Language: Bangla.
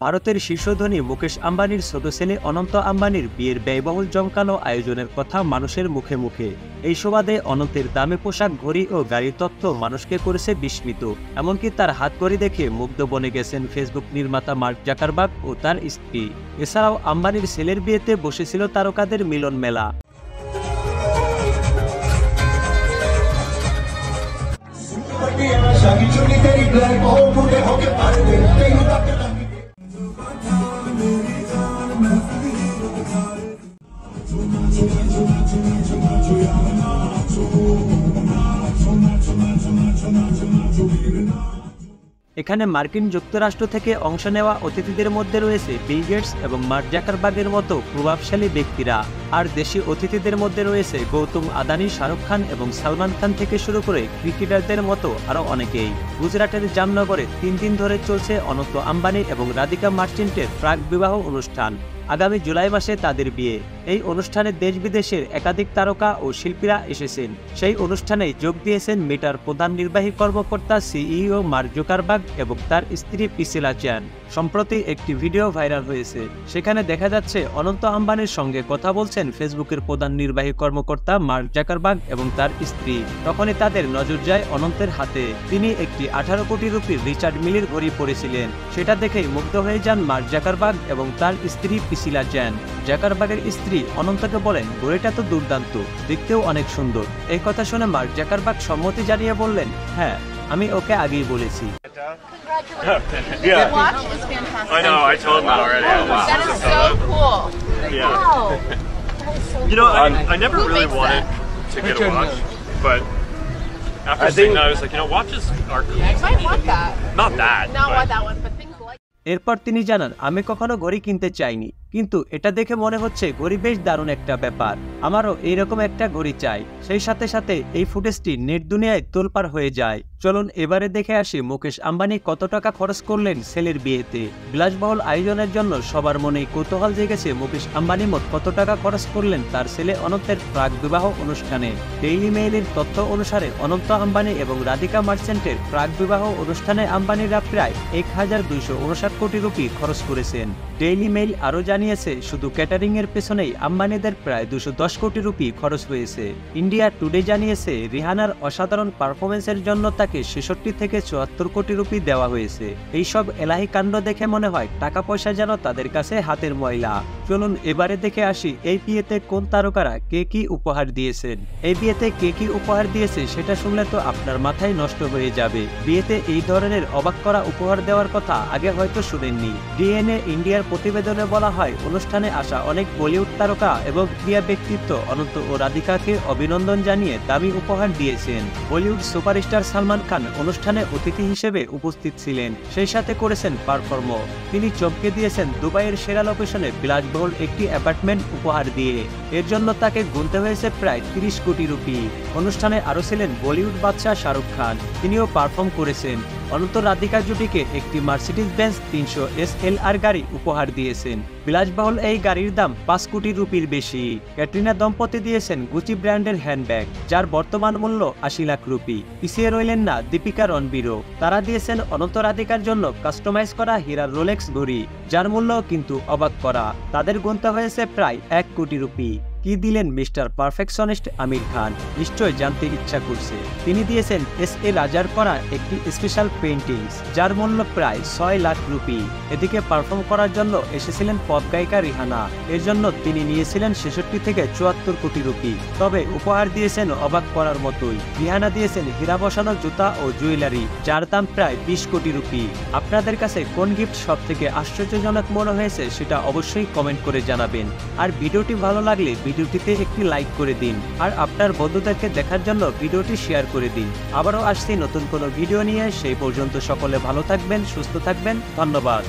ভারতের শীর্ষ ধনী মুকেশ আম্বানির ছোট ছেলে অনন্ত আম্বানির বিয়ের ব্যয়বহুল জমকালো আয়োজনের কথা মানুষের মুখে মুখে। এই সুবাদে অনন্তের দামি পোশাক, ঘড়ি ও গাড়ির তথ্য মানুষকে করেছে বিস্মিত। এমনকি তার হাত ঘড়ি দেখে মুগ্ধ বনে গেছেন ফেসবুক নির্মাতা মার্ক জাকারবার্গ ও তার স্ত্রী। এছাড়াও আম্বানির ছেলের বিয়েতে বসেছিল তারকাদের মিলন মেলা। এখানে মার্কিন যুক্তরাষ্ট্র থেকে অংশ নেওয়া অতিথিদের মধ্যে রয়েছে বিল গেটস এবং মার্ক জাকারবার্গের মতো প্রভাবশালী ব্যক্তিরা। আর দেশি অতিথিদের মধ্যে রয়েছে গৌতম আদানি, শাহরুখ খান এবং সালমান খান থেকে শুরু করে ক্রিকেটারদের মতো আরও অনেকেই। গুজরাটের জামনগরে 3 দিন ধরে চলছে অনন্ত আম্বানি এবং রাধিকা মার্চেন্টের প্রাক বিবাহ অনুষ্ঠান। আগামী জুলাই মাসে তাদের বিয়ে। এই অনুষ্ঠানে দেশ বিদেশের একাধিক তারকা ও শিল্পীরা এসেছেন। সেই অনুষ্ঠানে যোগ দিয়েছেন মেটার প্রধান নির্বাহী কর্মকর্তা সিইও মার্ক জাকারবার্গ এবং তার স্ত্রী প্রিসিলা চ্যান। সম্প্রতি একটি ভিডিও ভাইরাল হয়েছে। সেখানে দেখা যাচ্ছে অনন্ত আম্বানির সঙ্গে কথা বলছেন ফেসবুকের প্রধান নির্বাহী কর্মকর্তা মার্ক জাকারবার্গ এবং তার স্ত্রী। তখনই তাদের নজর যায় অনন্তের হাতে। তিনি একটি 18 কোটি রুপির রিচার্ড মিলের ঘড়ি পরেছিলেন। সেটা দেখেই মুগ্ধ হয়ে যান মার্ক জাকারবার্গ এবং তার স্ত্রী প্রিসিলা চ্যান। জাকারবার্গের স্ত্রী অনন্তকে বলেন, ঘড়িটা তো দুর্দান্ত, দেখতেও অনেক সুন্দর। এই কথা শুনে মার্ক জাকারবার্গ সম্মতি জানিয়ে বললেন, হ্যাঁ, আমি ওকে আগেই বলেছি। Yeah. Your watch is fantastic. I know, I told him that already. That is so cool. Yeah. Wow. That is so cool. You know, I never really wanted to get a watch, but after seeing that, I was like, you know, watches are cool. You might want that. Not that. Not want that one, but things like. এরপর তিনি জানান, আমি কখনো ঘড়ি কিনতে চাইনি, কিন্তু এটা দেখে মনে হচ্ছে ঘড়ি বেশ দারুণ একটা ব্যাপার। আমারও এইরকম একটা ঘড়ি চাই। সেই সাথে সাথে এই ফুটেজটি নেট দুনিয়ায় তোলপাড় হয়ে যায়। চলুন এবারে দেখে আসি মুকেশ আম্বানি কত টাকা খরচ করলেন ছেলের বিয়েতে। বিলাসবহুল আয়োজনের জন্য সবার মনেই কৌতূহল জেগেছে মুকেশ আম্বানি মোট কত টাকা খরচ করলেন তার ছেলে অনন্তের প্রাক বিবাহ অনুষ্ঠানে। ডেইলি মেইলের তথ্য অনুসারে অনন্ত আম্বানি এবং রাধিকা মার্চেন্টের প্রাক বিবাহ অনুষ্ঠানে আম্বানিরা প্রায় 1259 কোটি রুপি খরচ করেছেন। ডেইলি মেইল আরও জানিয়েছে, শুধু ক্যাটারিং এর পেছনেই আম্বানিদের প্রায় 210 কোটি রুপি খরচ হয়েছে। ইন্ডিয়া টুডে জানিয়েছে, রিহানার অসাধারণ পারফরমেন্সের জন্য তাকে 66 থেকে 74 কোটি রুপি দেওয়া হয়েছে। এইসব এলাহি কাণ্ড দেখে মনে হয় টাকা পয়সা যেন তাদের কাছে হাতের ময়লা। চলুন এবারে দেখে আসি এই বিয়েতে কোন তারকারা কে কি উপহার দিয়েছেন। এই বিয়েতে কে কি উপহার দিয়েছে সেটা শুনলে তো আপনার মাথায় নষ্ট হয়ে যাবে। বিয়েতে এই ধরনের অবাক করা উপহার দেওয়ার কথা আগে হয়তো শুনেননি। ডিএনএ ইন্ডিয়ার প্রতিবেদনে বলা হয়, অনুষ্ঠানে আসা অনেক বলিউড তারকা এবং ক্রীড়া ব্যক্তিত্ব অনন্ত ও রাধিকাকে অভিনন্দন জানিয়ে দামি উপহার দিয়েছেন। বলিউড সুপারস্টার সালমান খান অনুষ্ঠানে অতিথি হিসেবে উপস্থিত ছিলেন, সেই সাথে করেছেন পারফর্ম। তিনি চমকে দিয়েছেন দুবাইয়ের সেরা লোকেশনে বিলাসবহুল একটি অ্যাপার্টমেন্ট উপহার দিয়ে। এর জন্য তাকে গুনতে হয়েছে প্রায় 30 কোটি রুপি। অনুষ্ঠানে আরও ছিলেন বলিউড বাদশাহ শাহরুখ খান, তিনিও পারফর্ম করেছেন। অনন্ত রাধিকা জুটিকে একটি মার্সিডিজ বেঞ্জ 300 SLR গাড়ি উপহার দিয়েছেন। বিলাসবহুল এই গাড়ির দাম 5 কোটি রুপির বেশি। ক্যাটরিনা দম্পতি দিয়েছেন গুচি ব্র্যান্ডের হ্যান্ডব্যাগ, যার বর্তমান মূল্য 80 লাখ রুপি। পিছিয়ে রইলেন না দীপিকা রণবীরও। তারা দিয়েছেন অনন্ত রাধিকার জন্য কাস্টমাইজ করা হীরার রোলেক্স ঘড়ি, যার মূল্য কিন্তু অবাক করা। তাদের গুনতে হয়েছে প্রায় 1 কোটি রুপি। কি দিলেন মিস্টার পারফেকশনিস্ট আমির খান? নিশ্চয় জানতে ইচ্ছা করছে। তিনি দিয়েছেন SL রাজার করা একটি স্পেশাল পেইন্টিংস, যার মূল্য প্রায় 6 লাখ রুপি। এদিকে পারফর্ম করার জন্য এসেছিলেন পপ গায়িকা রিহানা। এর জন্য তিনি নিয়েছিলেন 66 থেকে 74 কোটি রুপি। তবে উপহার দিয়েছেন অবাক করার মতোই। রিহানা দিয়েছেন হীরা বসানো জুতা ও জুয়েলারি, যার দাম প্রায় 20 কোটি রুপি। আপনাদের কাছে কোন গিফট সব থেকে আশ্চর্যজনক মনে হয়েছে সেটা অবশ্যই কমেন্ট করে জানাবেন। আর ভিডিওটি ভালো লাগলে ভিডিওটিতে একটি লাইক করে দিন, আর আপনার বন্ধুদেরকে দেখার জন্য ভিডিওটি শেয়ার করে দিন। আবারও আসছি নতুন কোনো ভিডিও নিয়ে। সেই পর্যন্ত সকলে ভালো থাকবেন, সুস্থ থাকবেন। ধন্যবাদ।